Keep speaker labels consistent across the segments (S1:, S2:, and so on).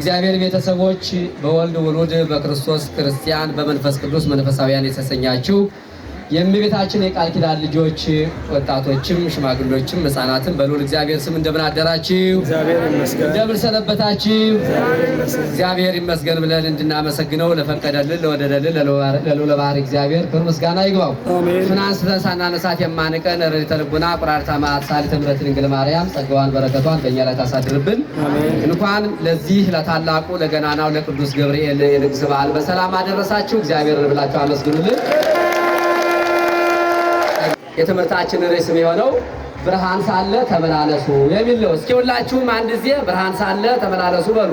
S1: የእግዚአብሔር ቤተሰቦች በወልድ ውሉድ በክርስቶስ ክርስቲያን በመንፈስ ቅዱስ መንፈሳውያን የተሰኛችሁ የእመቤታችን የቃል ኪዳን ልጆች ወጣቶችም ሽማግሌዎችም ሕፃናትም በልዑል እግዚአብሔር ስም እንደምን አደራችሁ?
S2: እግዚአብሔር ይመስገን።
S1: እንደምን ሰነበታችሁ? እግዚአብሔር ይመስገን ብለን እንድናመሰግነው ለፈቀደልን ለወደደልን ለልዑለ ባሕርይ እግዚአብሔር ክብር ምስጋና ይግባው። እሱን አንስተን ሳናነሳት የማንቀን ረድኤተ ልቡና ቁራርታ መዓት ሳሊተ ምሕረት ድንግል ማርያም ጸጋዋን በረከቷን በእኛ ላይ ታሳድርብን። እንኳን ለዚህ ለታላቁ ለገናናው ለቅዱስ ገብርኤል የንግስ በዓል በሰላም አደረሳችሁ። እግዚአብሔር ብላችሁ አመስግኑልን። የትምህርታችን ርዕስ የሚሆነው ብርሃን ሳለ ተመላለሱ የሚል ነው። እስኪ ሁላችሁም አንድ ጊዜ ብርሃን ሳለ ተመላለሱ በሉ።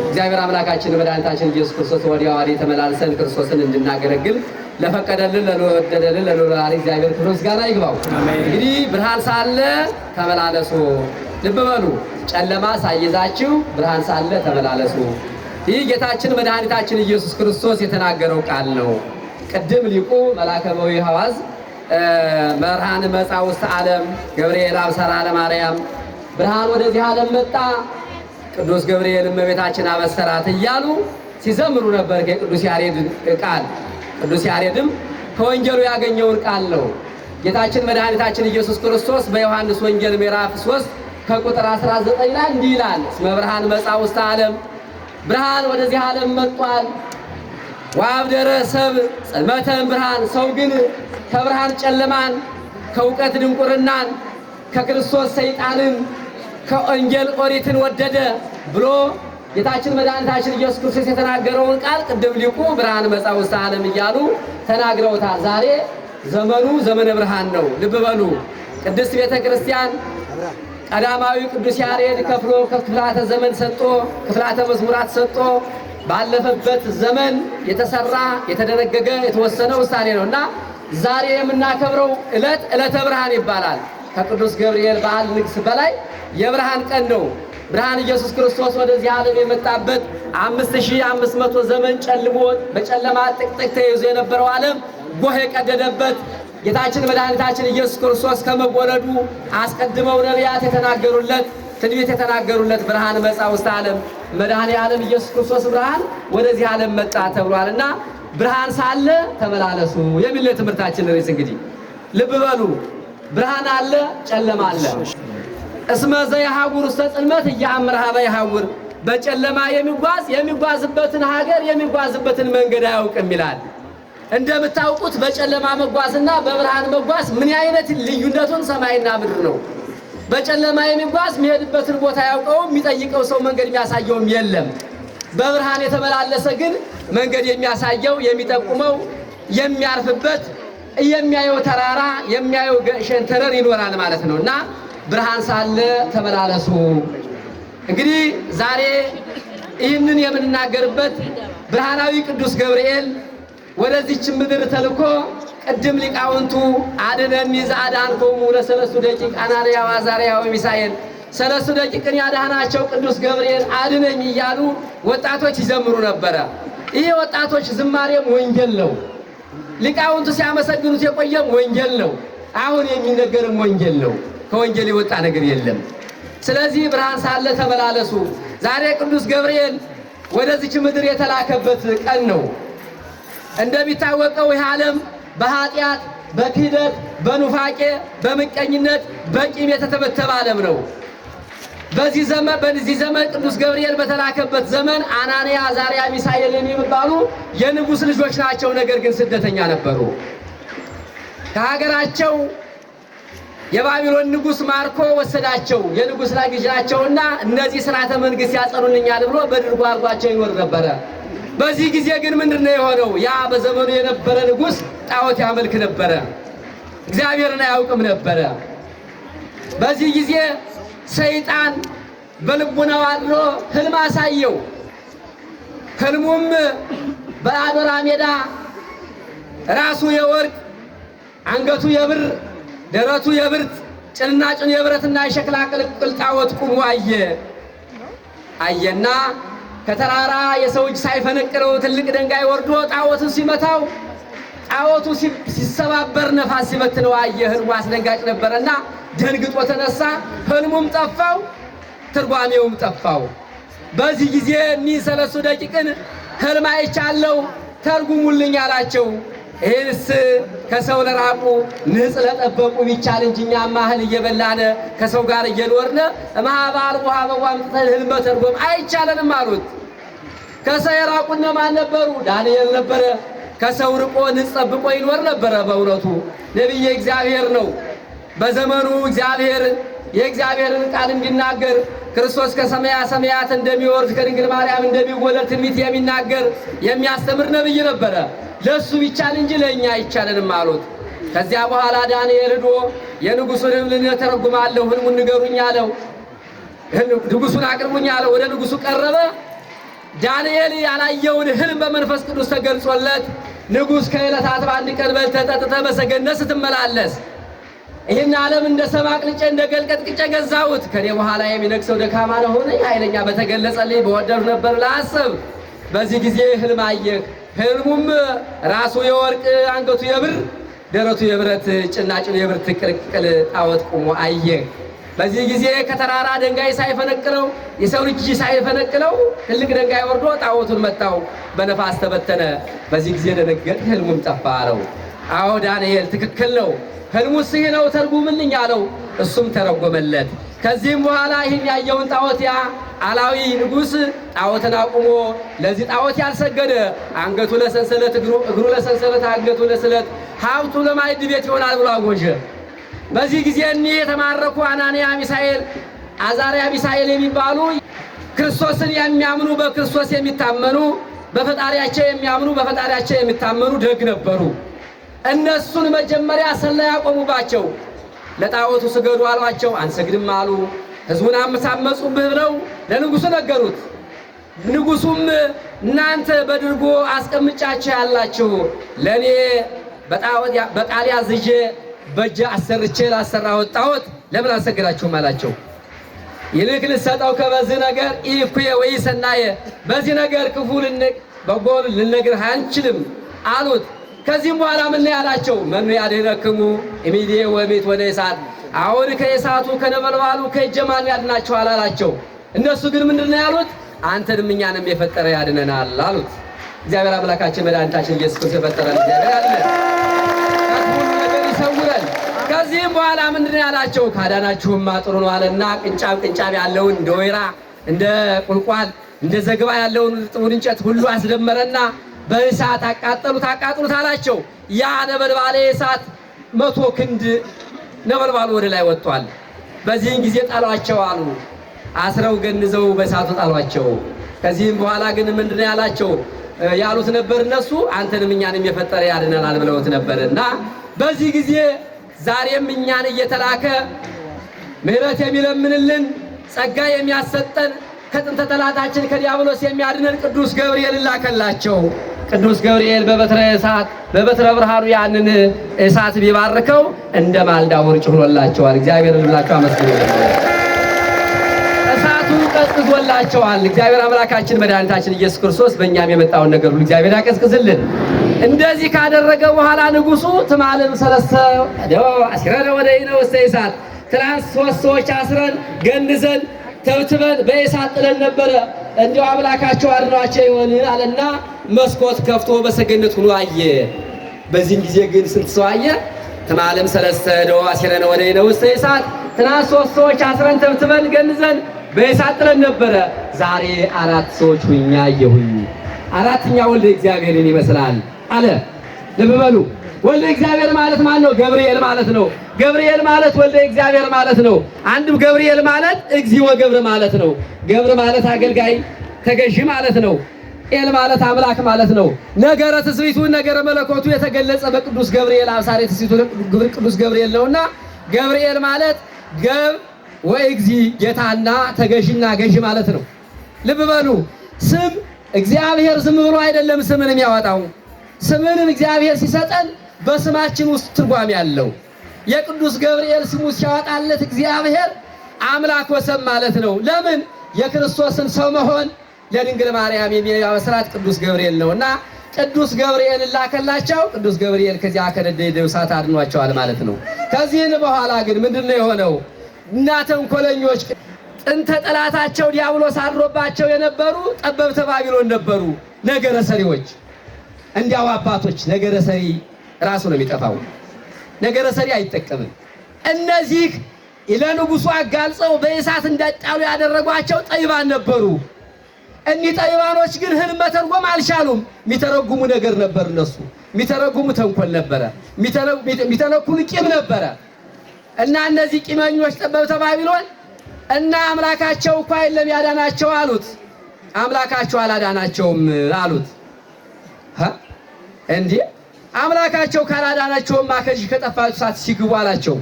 S1: እግዚአብሔር አምላካችን መድኃኒታችን ኢየሱስ ክርስቶስ ወዲያ ወዲህ ተመላልሰን ክርስቶስን እንድናገለግል ለፈቀደልን ለወደደልን ለልዑለ ባሕርይ እግዚአብሔር ክብር ምስጋና ይግባው። እንግዲህ ብርሃን ሳለ ተመላለሱ፣ ልብ በሉ። ጨለማ ሳይዛችሁ ብርሃን ሳለ ተመላለሱ። ይህ ጌታችን መድኃኒታችን ኢየሱስ ክርስቶስ የተናገረው ቃል ነው። ቅድም ሊቁ መላከመዊ ሐዋዝ ብርሃን መጻ ውስተ ዓለም ገብርኤል አብሰራ ለማርያም፣ ብርሃን ወደዚህ ዓለም መጣ ቅዱስ ገብርኤል እመቤታችን አበሰራት እያሉ ሲዘምሩ ነበር የቅዱስ ያሬድ ቃል። ቅዱስ ያሬድም ከወንጌሉ ያገኘውን ቃል ነው። ጌታችን መድኃኒታችን ኢየሱስ ክርስቶስ በዮሐንስ ወንጌል ምዕራፍ 3 ከቁጥር 19 ላይ እንዲህ ይላል፣ እስመ ብርሃን መጻ ውስተ ዓለም፣ ብርሃን ወደዚህ ዓለም መጥቷል። ወአብደረ ሰብእ ጽልመተ ብርሃን፣ ሰው ግን ከብርሃን ጨለማን ከእውቀት ድንቁርናን ከክርስቶስ ሰይጣንን ከወንጌል ኦሪትን ወደደ ብሎ ጌታችን መድኃኒታችን ኢየሱስ ክርስቶስ የተናገረውን ቃል ቅድም ሊቁ ብርሃን መጻ ውስተ ዓለም እያሉ ተናግረውታል። ዛሬ ዘመኑ ዘመነ ብርሃን ነው። ልብ በሉ። ቅድስት ቤተ ክርስቲያን ቀዳማዊ ቅዱስ ያሬድ ከፍሎ ክፍላተ ዘመን ሰጥቶ ክፍላተ መዝሙራት ሰጥቶ ባለፈበት ዘመን የተሰራ የተደነገገ የተወሰነ ውሳኔ ነውና ዛሬ የምናከብረው ዕለተ ብርሃን ይባላል። ከቅዱስ ገብርኤል በዓል ንግስ በላይ የብርሃን ቀን ነው። ብርሃን ኢየሱስ ክርስቶስ ወደዚህ ዓለም የመጣበት 5500 ዘመን ጨልሞ በጨለማ ጥቅጥቅ ተይዞ የነበረው ዓለም ጎህ የቀደደበት ጌታችን መድኃኒታችን ኢየሱስ ክርስቶስ ከመወለዱ አስቀድመው ነቢያት የተናገሩለት ትንቢት የተናገሩለት ብርሃን መጻ ውስተ ዓለም፣ መድኃኔ ዓለም ኢየሱስ ክርስቶስ ብርሃን ወደዚህ ዓለም መጣ ተብሏልና ብርሃን ሳለ ተመላለሱ የሚል ትምህርታችን ርዕስ። እንግዲህ ልብ በሉ፣ ብርሃን አለ፣ ጨለማ አለ። እስመ ዘየሐውር ውስተ ጽልመት ኢየአምር ኀበ የሐውር፣ በጨለማ የሚጓዝበትን ሀገር የሚጓዝበትን መንገድ አያውቅም ይላል። እንደምታውቁት በጨለማ መጓዝና በብርሃን መጓዝ ምን አይነት ልዩነቱን ሰማይና ምድር ነው። በጨለማ የሚጓዝ የሚሄድበትን ቦታ ያውቀውም፣ የሚጠይቀው ሰው መንገድ የሚያሳየውም የለም። በብርሃን የተመላለሰ ግን መንገድ የሚያሳየው የሚጠቁመው የሚያርፍበት የሚያየው ተራራ የሚያየው ሸንተረር ይኖራል ማለት ነው። እና ብርሃን ሳለ ተመላለሱ። እንግዲህ ዛሬ ይህንን የምንናገርበት ብርሃናዊ ቅዱስ ገብርኤል ወደዚች ምድር ተልኮ ቅድም ሊቃውንቱ አድነኒ ዘአድኃንኮሙ ለሰለስቱ ደቂቅ አናንያ ወአዛርያ ወሚሳኤል፣ ሰለስቱ ደቂቅን ያዳናቸው ቅዱስ ገብርኤል አድነኝ እያሉ ወጣቶች ይዘምሩ ነበረ። ይህ ወጣቶች ዝማሬም ወንጌል ነው። ሊቃውንቱ ሲያመሰግኑት የቆየም ወንጌል ነው። አሁን የሚነገርም ወንጌል ነው። ከወንጌል የወጣ ነገር የለም። ስለዚህ ብርሃን ሳለ ተመላለሱ። ዛሬ ቅዱስ ገብርኤል ወደዚች ምድር የተላከበት ቀን ነው። እንደሚታወቀው ይህ ዓለም በኃጢአት በክህደት በኑፋቄ በምቀኝነት በቂም የተተበተበ ዓለም ነው። በዚህ ዘመን ቅዱስ ገብርኤል በተላከበት ዘመን አናንያ አዛርያ ሚሳኤል የሚባሉ የንጉሥ ልጆች ናቸው። ነገር ግን ስደተኛ ነበሩ። ከሀገራቸው የባቢሎን ንጉሥ ማርኮ ወሰዳቸው። የንጉሥ ልጅ ናቸውና እነዚህ ሥርዓተ መንግሥት ያጸኑልኛል ብሎ በድርጎ አድርጓቸው ይኖር ነበረ። በዚህ ጊዜ ግን ምንድነው የሆነው? ያ በዘመኑ የነበረ ንጉሥ ጣዖት ያመልክ ነበረ፣ እግዚአብሔርን አያውቅም ነበረ። በዚህ ጊዜ ሰይጣን በልቡናው አድሮ ህልም አሳየው። ህልሙም በአዶራ ሜዳ ራሱ የወርቅ አንገቱ የብር ደረቱ የብርት ጭንና ጭኑ የብረትና የሸክላ ቅልቅል ጣዖት ቁሞ አየና ከተራራ የሰው እጅ ሳይፈነቅረው ትልቅ ድንጋይ ወርዶ ጣዖቱን ሲመታው ጣዖቱ ሲሰባበር ነፋስ ሲበትነው አየ። ህልሙ አስደንጋጭ ነበረና ደንግጦ ተነሳ። ህልሙም ጠፋው። ትርጓሜውም ጠፋው። በዚህ ጊዜ እኒህ 3 ደቂቅን ሕልም አይቻለሁ ተርጉሙልኝ አላቸው። ይህንስ ከሰው ለራቁ ንጽ ለጠበቁ ቢቻል እንጂ እኛማ እህል እየበላን ከሰው ጋር እየኖርን ማህባል ውሃ በዋምጥተን ሕልም መተርጎም አይቻለንም አሉት። ከሰው የራቁ እነማን ነበሩ? ዳንኤል ነበረ። ከሰው ርቆ ንጽ ጠብቆ ይኖር ነበረ። በእውነቱ ነቢየ እግዚአብሔር ነው። በዘመኑ እግዚአብሔር የእግዚአብሔርን ቃል እንዲናገር ክርስቶስ ከሰማያ ሰማያት እንደሚወርድ ከድንግል ማርያም እንደሚወለድ ትንቢት የሚናገር የሚያስተምር ነብይ ነበረ። ለሱ ቢቻል እንጂ ለኛ አይቻለንም አሉት። ከዚያ በኋላ ዳንኤል ሄዶ የንጉሱን ሕልም ተረጉማለሁ፣ ሕልሙን ንገሩኝ አለው። ንጉሱን አቅርቡኝ አለው። ወደ ንጉሱ ቀረበ። ዳንኤል ያላየውን ሕልም በመንፈስ ቅዱስ ተገልጾለት ንጉስ ከዕለታት በአንድ ቀን በልተህ ጠጥተህ በሰገነት ስትመላለስ ይህን ዓለም እንደ ሰም አቅልጬ እንደ ገልቀጥቅጬ ገዛሁት። ከኔ በኋላ የሚነግሰው ደካማ ለሆነ ኃይለኛ በተገለጸልኝ በወደድሁ ነበር ላስብ። በዚህ ጊዜ ሕልም አየህ። ሕልሙም ራሱ የወርቅ አንገቱ የብር ደረቱ የብረት ጭናጭኑ የብርት ቅልቅል ጣዖት ቆሞ አየህ። በዚህ ጊዜ ከተራራ ድንጋይ ሳይፈነቅለው የሰው ልጅ ሳይፈነቅለው ትልቅ ድንጋይ ወርዶ ጣዖቱን መታው፣ በነፋስ ተበተነ። በዚህ ጊዜ ደነገጠ፣ ሕልሙም ጠፋ አለው። አዎ ዳንኤል ትክክል ነው፣ ሕልሙስ ይህ ነው ተርጉምልኝ አለው። እሱም ተረጎመለት። ከዚህም በኋላ ይህን ያየውን ጣዖት ያ አላዊ ንጉሥ ጣዖትን አቁሞ ለዚህ ጣዖት ያልሰገደ አንገቱ ለሰንሰለት እግሩ ለሰንሰለት አንገቱ ለስለት ሀብቱ ለማዕድ ቤት ይሆናል ብሎ አወጀ። በዚህ ጊዜ እኒህ የተማረኩ አናንያ፣ ሚሳኤል፣ አዛርያ፣ ሚሳኤል የሚባሉ ክርስቶስን የሚያምኑ በክርስቶስ የሚታመኑ በፈጣሪያቸው የሚያምኑ በፈጣሪያቸው የሚታመኑ ደግ ነበሩ። እነሱን መጀመሪያ ሰላይ ያቆሙባቸው። ለጣዖቱ ስገዱ አሏቸው፣ አንሰግድም አሉ። ሕዝቡን አመጻመጹብህ ብለው ለንጉሱ ነገሩት። ንጉሱም እናንተ በድርጎ አስቀምጫችሁ ያላችሁ ለኔ በቃል አዝዤ በእጄ አሰርቼ ላሰራሁት ጣዖት ለምን አልሰገዳችሁም አላቸው። ይልቅ ልሰጠው ከበዚህ ነገር ኢኩየ ወይ ሰናየ፣ በዚህ ነገር ክፉ በጎ ልነግርህ አንችልም አሉት። ከዚህም በኋላ ምን ያላቸው? መኑ ያድኅነክሙ እምይእዜ ወእምይእቲ ወደ እሳት፣ አሁን ከእሳቱ ከነበልባሉ ከእጄ ማን ያድናችኋል አላቸው። እነሱ ግን ምንድነው ያሉት? አንተንም እኛንም የፈጠረ ያድነናል አሉት። እግዚአብሔር አምላካችን መድኃኒታችን ኢየሱስ ክርስቶስ የፈጠረን እግዚአብሔር አለ ከሁሉ ነገር ይሰውረን። ከዚህም በኋላ ምንድነው ያላቸው? ካዳናችሁማ ጥሩ ነው አለና ቅንጫብ ያለውን እንደ ወይራ እንደ ቁልቋል እንደ ዘግባ ያለውን ጥሩን እንጨት ሁሉ አስደመረና በእሳት አቃጥሉት አላቸው። ያ ነበልባሌ እሳት 100 ክንድ ነበልባሉ ወደ ላይ ወጥቷል። በዚህን ጊዜ ጣሏቸው አሉ። አስረው ገንዘው በእሳቱ ጣሏቸው። ከዚህም በኋላ ግን ምንድነው ያላቸው? ያሉት ነበር እነሱ አንተንም እኛንም የፈጠረ ያድነናል ብለውት ነበርና በዚህ ጊዜ ዛሬም እኛን እየተላከ ምሕረት የሚለምንልን ጸጋ የሚያሰጠን ከጥንተ ጠላታችን ከዲያብሎስ የሚያድነን ቅዱስ ገብርኤል ላከላቸው። ቅዱስ ገብርኤል በበትረ ብርሃኑ ያንን እሳት ቢባርከው እንደ ማልዳ ውርጭ ሆኖላቸዋል። እግዚአብሔር ልላቸው አመስግኑ። እሳቱ ቀዝቅዞላቸዋል። እግዚአብሔር አምላካችን መድኃኒታችን ኢየሱስ ክርስቶስ በእኛም የመጣውን ነገር ሁሉ እግዚአብሔር ያቀዝቅዝልን። እንደዚህ ካደረገ በኋላ ንጉሱ ትማልም ሰለስተ አሲረነ ወደይነ ውስተ እሳት፣ ትናንት 3 ሰዎች አስረን ገንዘን ተብትበን በእሳት ጥለን ነበረ፣ እንዲያው አምላካቸው አድኗቸው ይሆን አለና መስኮት ከፍቶ በሰገነት ሆኖ አየ። በዚህም ጊዜ ግን ስንት ሰው አየ? ትማልም ሰለስተ አሲረነ ወደይነ ውስተ እሳት፣ ትናንት 3 ሰዎች አስረን ተብትበን ገንዘን በእሳት ጥለን ነበረ፣ ዛሬ 4 ሰዎች ሁኛ አየሁኝ። አራተኛው ወልደ እግዚአብሔርን ይመስላል አለ። ልብ በሉ። ወልደ እግዚአብሔር ማለት ማን ነው? ገብርኤል ማለት ነው። ገብርኤል ማለት ወልደ እግዚአብሔር ማለት ነው። አንድም ገብርኤል ማለት እግዚኦ ገብር ማለት ነው። ገብር ማለት አገልጋይ ተገዢ ማለት ነው። ኤል ማለት አምላክ ማለት ነው። ነገረ ትስብእቱ ነገረ መለኮቱ የተገለጸ በቅዱስ ገብርኤል አብሳሪ ትስብእቱ ቅዱስ ገብርኤል ነውና ገብርኤል ማለት ገብ ወእግዚ ጌታና ተገዢና ገዢ ማለት ነው። ልብ በሉ። ስም እግዚአብሔር ዝም ብሎ አይደለም ስምን የሚያወጣው። ስምንም እግዚአብሔር ሲሰጠን በስማችን ውስጥ ትርጓሜ ያለው። የቅዱስ ገብርኤል ስሙ ሲያወጣለት እግዚአብሔር አምላክ ወሰብ ማለት ነው። ለምን? የክርስቶስን ሰው መሆን ለድንግል ማርያም የሚያበስራት ቅዱስ ገብርኤል ነውና ቅዱስ ገብርኤል ላከላቸው። ቅዱስ ገብርኤል ከዚያ ከነደደው እሳት አድኗቸዋል ማለት ነው። ከዚህን በኋላ ግን ምንድነው የሆነው? እና ተንኮለኞች ጥንተ ጠላታቸው ዲያብሎስ አድሮባቸው የነበሩ ጠበብተ ባቢሎን ነበሩ፣ ነገረ ሰሪዎች። እንዲያው አባቶች ነገረ ሰሪ ራሱ ነው የሚጠፋው፣ ነገረ ሰሪ አይጠቀምም። እነዚህ ለንጉሱ አጋልጸው በእሳት እንዳጣሉ ያደረጓቸው ጠይባን ነበሩ። እኒህ ጠይባኖች ግን ህልም መተርጎም አልቻሉም። የሚተረጉሙ ነገር ነበር፣ እነሱ የሚተረጉሙ ተንኮል ነበረ፣ የሚተነኩሉ ቂም ነበረ። እና እነዚህ ቂመኞች ጠበብተ ባቢሎን እና አምላካቸው እኮ አይደለም ያዳናቸው አሉት። አምላካቸው አላዳናቸውም አሉት። እንዴ አምላካቸው ካላዳናቸውማ ከዚህ ከጠፋችሁ እሳት ሲግቡ አላቸው።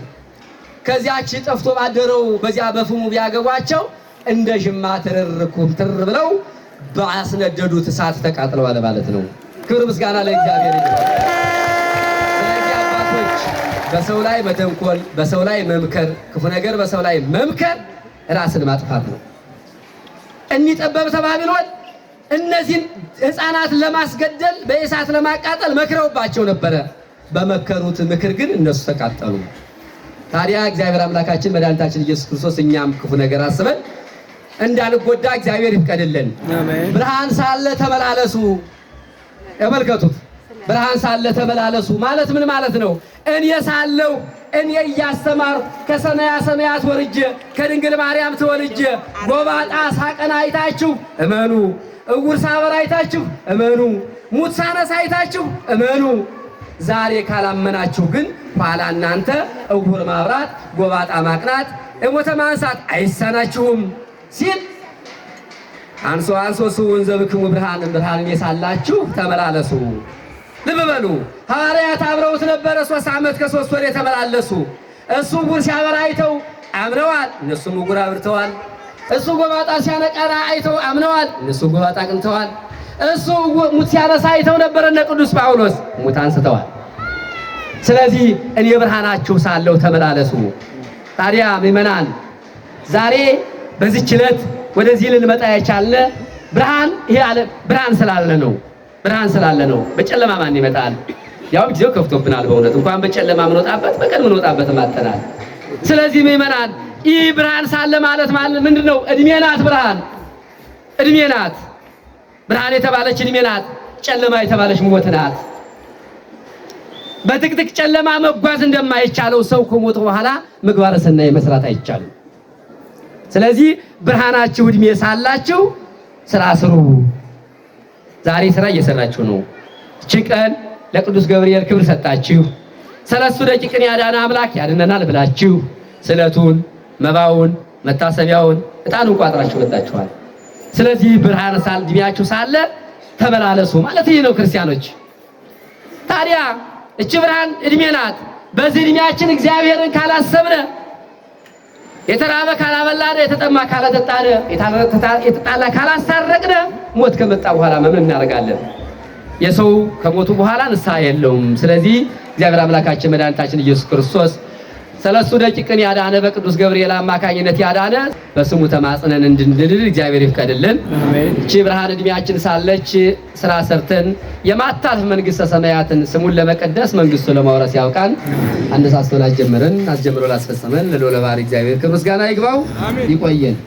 S1: ከዚያች ጠፍቶ ባደረው በዚያ በፍሙ ቢያገቧቸው እንደ ጅማ ትርርኩም ትር ብለው ባስነደዱት እሳት ተቃጥለዋል ማለት ነው። ክብር ምስጋና ለእግዚአብሔር ይሁን። ስለዚህ አባቶች በሰው ላይ መተንኮል፣ በሰው ላይ መምከር፣ ክፉ ነገር በሰው ላይ መምከር ራስን ማጥፋት ነው። እኒህ ጠበብተ ባቢሎን እነዚህን ሕፃናት ለማስገደል በእሳት ለማቃጠል መክረውባቸው ነበረ። በመከሩት ምክር ግን እነሱ ተቃጠሉ። ታዲያ እግዚአብሔር አምላካችን መድኃኒታችን ኢየሱስ ክርስቶስ እኛም ክፉ ነገር አስበን እንዳንጎዳ እግዚአብሔር ይፍቀድልን። ብርሃን ሳለ ተመላለሱ። ተመልከቱት፣ ብርሃን ሳለ ተመላለሱ ማለት ምን ማለት ነው? እኔ ሳለሁ እኔ እያስተማርኩ ከሰማያ ሰማያት ወርጄ ከድንግል ማርያም ተወልጄ ጎባጣ ሳቀና አይታችሁ እመኑ፣ እውር ሳበራ አይታችሁ እመኑ፣ ሙት ሳነሳ አይታችሁ እመኑ። ዛሬ ካላመናችሁ ግን ኋላ እናንተ እውር ማብራት፣ ጎባጣ ማቅናት፣ እሞተ ማንሳት አይሳናችሁም ሲል አንሶ ስውን ዘብክሙ ብርሃን ብርሃን የሳላችሁ ተመላለሱ። ልብ በሉ፣ ሐዋርያት አብረውት ነበረ 3 ዓመት ከ3 ወር የተመላለሱ። እሱ ዕውር ሲያበራ አይተው አምነዋል፣ እነሱም ዕውር አብርተዋል። እሱ ጎባጣ ሲያነቃና አይተው አምነዋል፣ እነሱ ጎባጣ አቅንተዋል። እሱ ሙት ሲያነሳ አይተው ነበረ እነ ቅዱስ ጳውሎስ ሙት አንስተዋል። ስለዚህ እኔ ብርሃናችሁ ሳለሁ ተመላለሱ። ታዲያ ምእመናን ዛሬ በዚህች ዕለት ወደዚህ ልንመጣ የቻልነ ብርሃን ስላለ ነው። ብርሃን ስላለ ነው። በጨለማ ማን ይመጣል? ያው ጊዜው ከፍቶብናል። በእውነት እንኳን በጨለማ ምንወጣበት በቀን ምንወጣበት ማጠናል። ስለዚህ ምእመናን ይህ ብርሃን ሳለ ማለት ምንድነው? እድሜ ናት። እድሜ ናት። ብርሃን የተባለች እድሜ ናት። ጨለማ የተባለች ሞት ናት። በጥቅጥቅ ጨለማ መጓዝ እንደማይቻለው ሰው ከሞተ በኋላ ምግባረ ሰናይ መስራት አይቻልም። ስለዚህ ብርሃናችሁ እድሜ ሳላችሁ ስራ ስሩ። ዛሬ ስራ እየሰራችሁ ነው። እቺ ቀን ለቅዱስ ገብርኤል ክብር ሰጣችሁ። 3 ደቂቅን ያዳነ አምላክ ያድነናል ብላችሁ ስለቱን፣ መባውን፣ መታሰቢያውን፣ ዕጣኑን ቋጥራችሁ ወጣችኋል። ስለዚህ ብርሃን ሳል እድሜያችሁ ሳለ ተመላለሱ ማለት ይሄ ነው ክርስቲያኖች። ታዲያ እቺ ብርሃን እድሜ ናት። በዚህ እድሜያችን እግዚአብሔርን ካላሰብነ፣ የተራበ ካላበላነ፣ የተጠማ ካላጠጣነ፣ የተጣላ ካላስታረቅነ ሞት ከመጣ በኋላ ምን እናደርጋለን? የሰው ከሞቱ በኋላ ንስሐ የለውም። ስለዚህ እግዚአብሔር አምላካችን መድኃኒታችን ኢየሱስ ክርስቶስ 3 ደቂቅን ያዳነ በቅዱስ ገብርኤል አማካኝነት ያዳነ በስሙ ተማጽነን እንድንድል እግዚአብሔር ይፍቀድልን። እቺ ብርሃን እድሜያችን ሳለች ስራ ሰርተን የማታልፍ መንግስተ ሰማያትን ስሙን ለመቀደስ መንግስቱ ለማውረስ ያውቃን። አነሳስቶን አስጀምሮ ላስፈጸመን ለልዑለ ባሕርይ እግዚአብሔር ክብር ምስጋና ይግባው። ይቆየን።